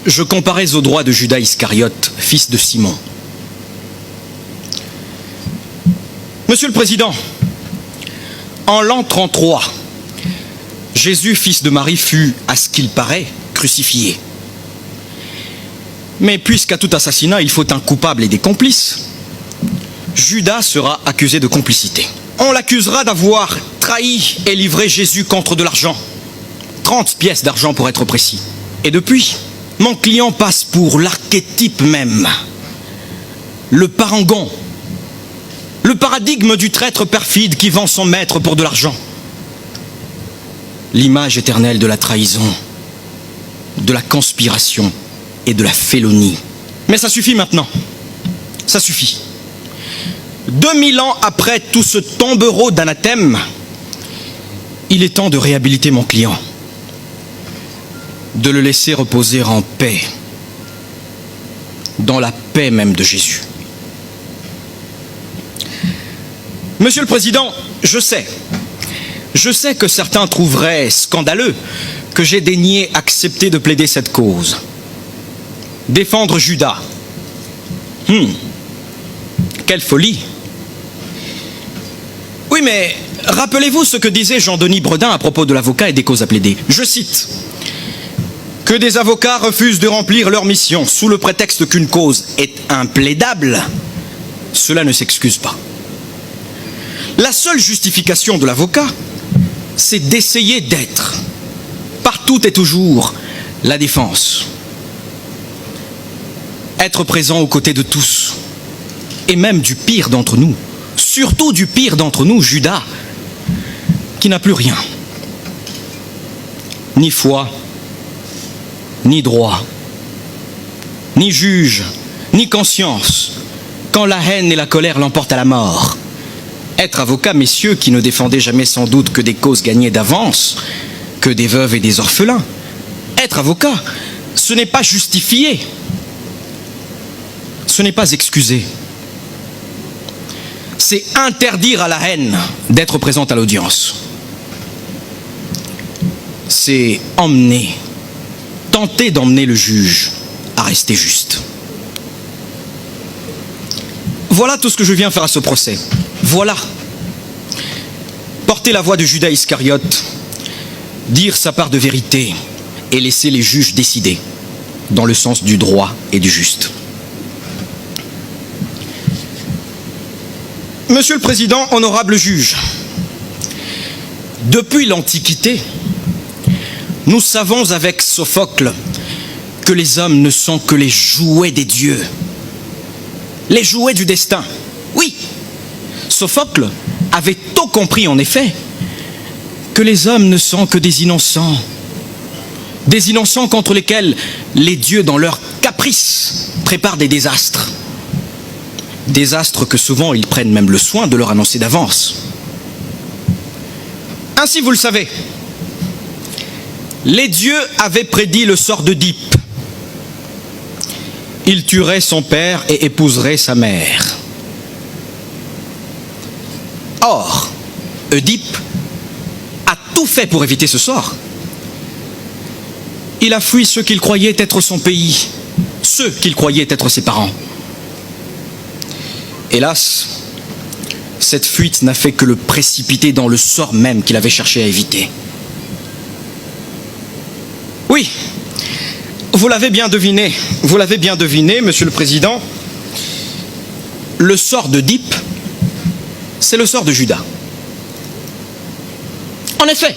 je comparais au droit de Judas Iscariote, fils de Simon. Monsieur le Président, en l'an 33, Jésus, fils de Marie, fut, à ce qu'il paraît, crucifié. Mais puisqu'à tout assassinat, il faut un coupable et des complices, Judas sera accusé de complicité. On l'accusera d'avoir trahi et livré Jésus contre de l'argent. 30 pièces d'argent pour être précis. Et depuis, mon client passe pour l'archétype même, le parangon, le paradigme du traître perfide qui vend son maître pour de l'argent. L'image éternelle de la trahison, de la conspiration et de la félonie. Mais ça suffit maintenant. Ça suffit. 2000 ans après tout ce tombereau d'anathème, il est temps de réhabiliter mon client, de le laisser reposer en paix, dans la paix même de Jésus. Monsieur le Président, je sais que certains trouveraient scandaleux que j'ai daigné accepter de plaider cette cause. Défendre Judas. Quelle folie! Oui, mais rappelez-vous ce que disait Jean-Denis Bredin à propos de l'avocat et des causes à plaider. Je cite: « Que des avocats refusent de remplir leur mission sous le prétexte qu'une cause est implaidable, cela ne s'excuse pas. La seule justification de l'avocat, c'est d'essayer d'être, partout et toujours, la défense. Être présent aux côtés de tous, et même du pire d'entre nous, surtout du pire d'entre nous, Judas, qui n'a plus rien. Ni foi, ni droit, ni juge, ni conscience, quand la haine et la colère l'emportent à la mort. Être avocat, messieurs, qui ne défendez jamais sans doute que des causes gagnées d'avance, que des veuves et des orphelins. Être avocat, ce n'est pas justifier, ce n'est pas excuser. C'est interdire à la haine d'être présente à l'audience. C'est emmener, tenter d'emmener le juge à rester juste. Voilà tout ce que je viens faire à ce procès. Voilà. Porter la voix de Judas Iscariote, dire sa part de vérité et laisser les juges décider, dans le sens du droit et du juste. Monsieur le Président, honorable juge, depuis l'Antiquité, nous savons avec Sophocle que les hommes ne sont que les jouets des dieux, les jouets du destin. Oui, Sophocle avait tôt compris en effet que les hommes ne sont que des innocents contre lesquels les dieux dans leur caprice préparent des désastres. Désastres que souvent ils prennent même le soin de leur annoncer d'avance. Ainsi, vous le savez, les dieux avaient prédit le sort d'Œdipe. Il tuerait son père et épouserait sa mère. Or, Œdipe a tout fait pour éviter ce sort. Il a fui ceux qu'il croyait être son pays, ceux qu'il croyait être ses parents. Hélas, cette fuite n'a fait que le précipiter dans le sort même qu'il avait cherché à éviter. Oui, vous l'avez bien deviné, Monsieur le Président, le sort d'Œdipe, c'est le sort de Judas. En effet,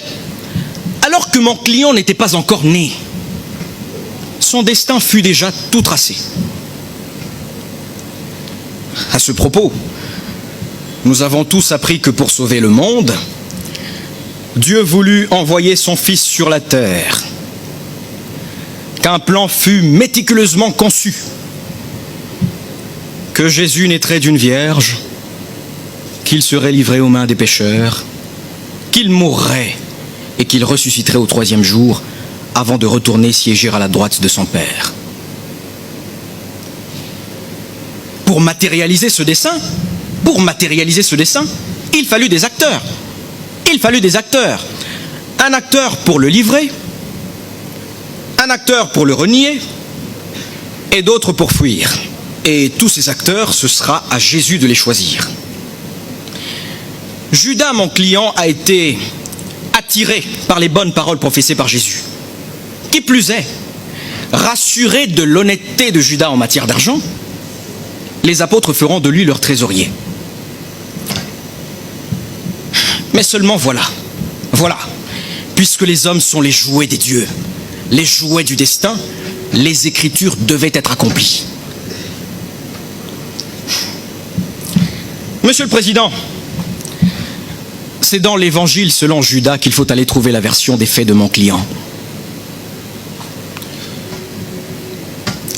alors que mon client n'était pas encore né, son destin fut déjà tout tracé. À ce propos, nous avons tous appris que pour sauver le monde, Dieu voulut envoyer son Fils sur la terre, qu'un plan fut méticuleusement conçu, que Jésus naîtrait d'une vierge, qu'il serait livré aux mains des pécheurs, qu'il mourrait et qu'il ressusciterait au 3e jour avant de retourner siéger à la droite de son Père. Pour matérialiser ce dessein, il fallut des acteurs. Un acteur pour le livrer, un acteur pour le renier, et d'autres pour fuir. Et tous ces acteurs, ce sera à Jésus de les choisir. Judas, mon client, a été attiré par les bonnes paroles professées par Jésus. Qui plus est, rassuré de l'honnêteté de Judas en matière d'argent, les apôtres feront de lui leur trésorier. Mais seulement voilà, puisque les hommes sont les jouets des dieux, les jouets du destin, les Écritures devaient être accomplies. Monsieur le Président, c'est dans l'Évangile selon Judas qu'il faut aller trouver la version des faits de mon client.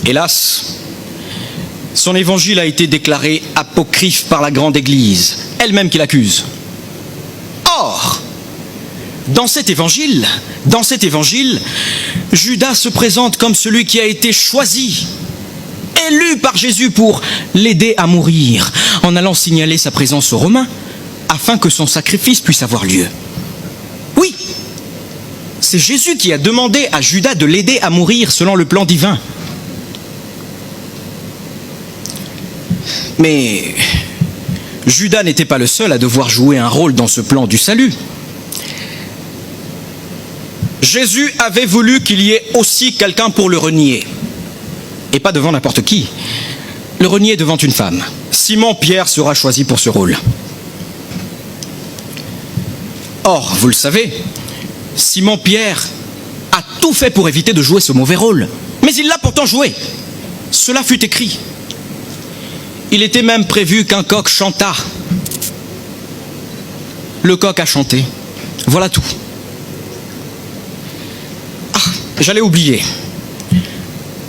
Hélas, son évangile a été déclaré apocryphe par la grande Église, elle-même qui l'accuse. Or, dans cet évangile, Judas se présente comme celui qui a été choisi, élu par Jésus pour l'aider à mourir, en allant signaler sa présence aux Romains, afin que son sacrifice puisse avoir lieu. Oui, c'est Jésus qui a demandé à Judas de l'aider à mourir selon le plan divin. Mais Judas n'était pas le seul à devoir jouer un rôle dans ce plan du salut. Jésus avait voulu qu'il y ait aussi quelqu'un pour le renier. Et pas devant n'importe qui. Le renier devant une femme. Simon-Pierre sera choisi pour ce rôle. Or, vous le savez, Simon-Pierre a tout fait pour éviter de jouer ce mauvais rôle. Mais il l'a pourtant joué. Cela fut écrit. Il était même prévu qu'un coq chantât. Le coq a chanté. Voilà tout. Ah, j'allais oublier.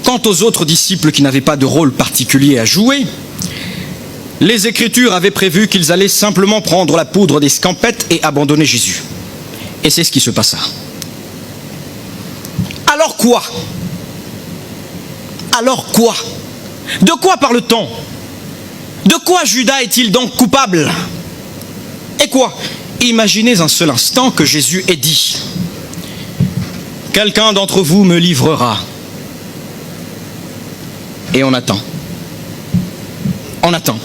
Quant aux autres disciples qui n'avaient pas de rôle particulier à jouer, les Écritures avaient prévu qu'ils allaient simplement prendre la poudre des scampettes et abandonner Jésus. Et c'est ce qui se passa. Alors quoi? Alors quoi? De quoi parle-t-on? De quoi Judas est-il donc coupable? Et quoi? Imaginez un seul instant que Jésus ait dit: quelqu'un d'entre vous me livrera. Et on attend. On attend.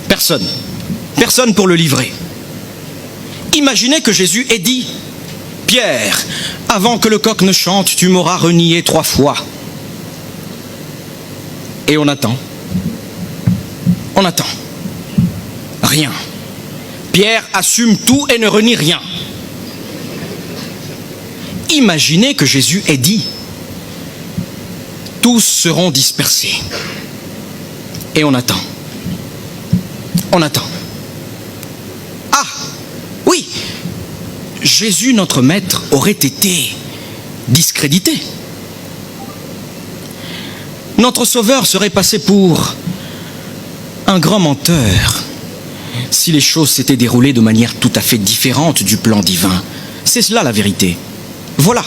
Personne pour le livrer. Imaginez que Jésus ait dit: Pierre, avant que le coq ne chante, tu m'auras renié 3 fois. Et on attend. On attend. Rien. Pierre assume tout et ne renie rien. Imaginez que Jésus ait dit: tous seront dispersés. Et on attend. On attend. Ah, oui, Jésus, notre maître, aurait été discrédité. Notre Sauveur serait passé pour un grand menteur si les choses s'étaient déroulées de manière tout à fait différente du plan divin. C'est cela la vérité. Voilà.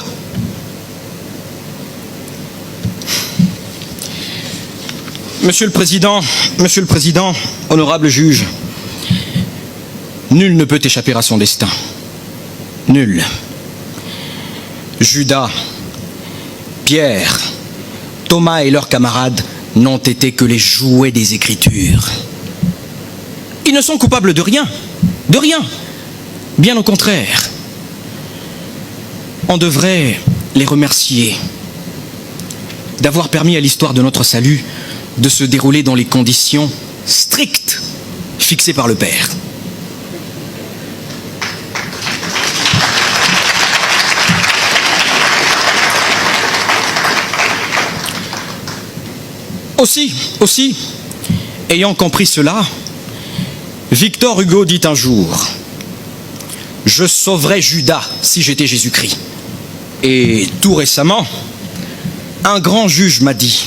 Monsieur le Président, honorable juge, nul ne peut échapper à son destin. Nul. Judas, Pierre, Thomas et leurs camarades n'ont été que les jouets des Écritures. Ils ne sont coupables de rien. De rien. Bien au contraire. On devrait les remercier d'avoir permis à l'histoire de notre salut de se dérouler dans les conditions strictes fixées par le Père. Aussi, ayant compris cela, Victor Hugo dit un jour: je sauverais Judas si j'étais Jésus-Christ. Et tout récemment, un grand juge m'a dit: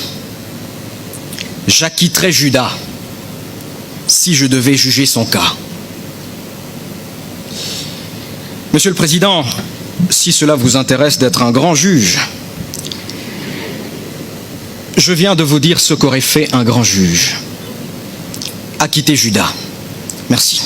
j'acquitterais Judas si je devais juger son cas. Monsieur le Président, si cela vous intéresse d'être un grand juge, je viens de vous dire ce qu'aurait fait un grand juge. Acquitter Judas. Merci.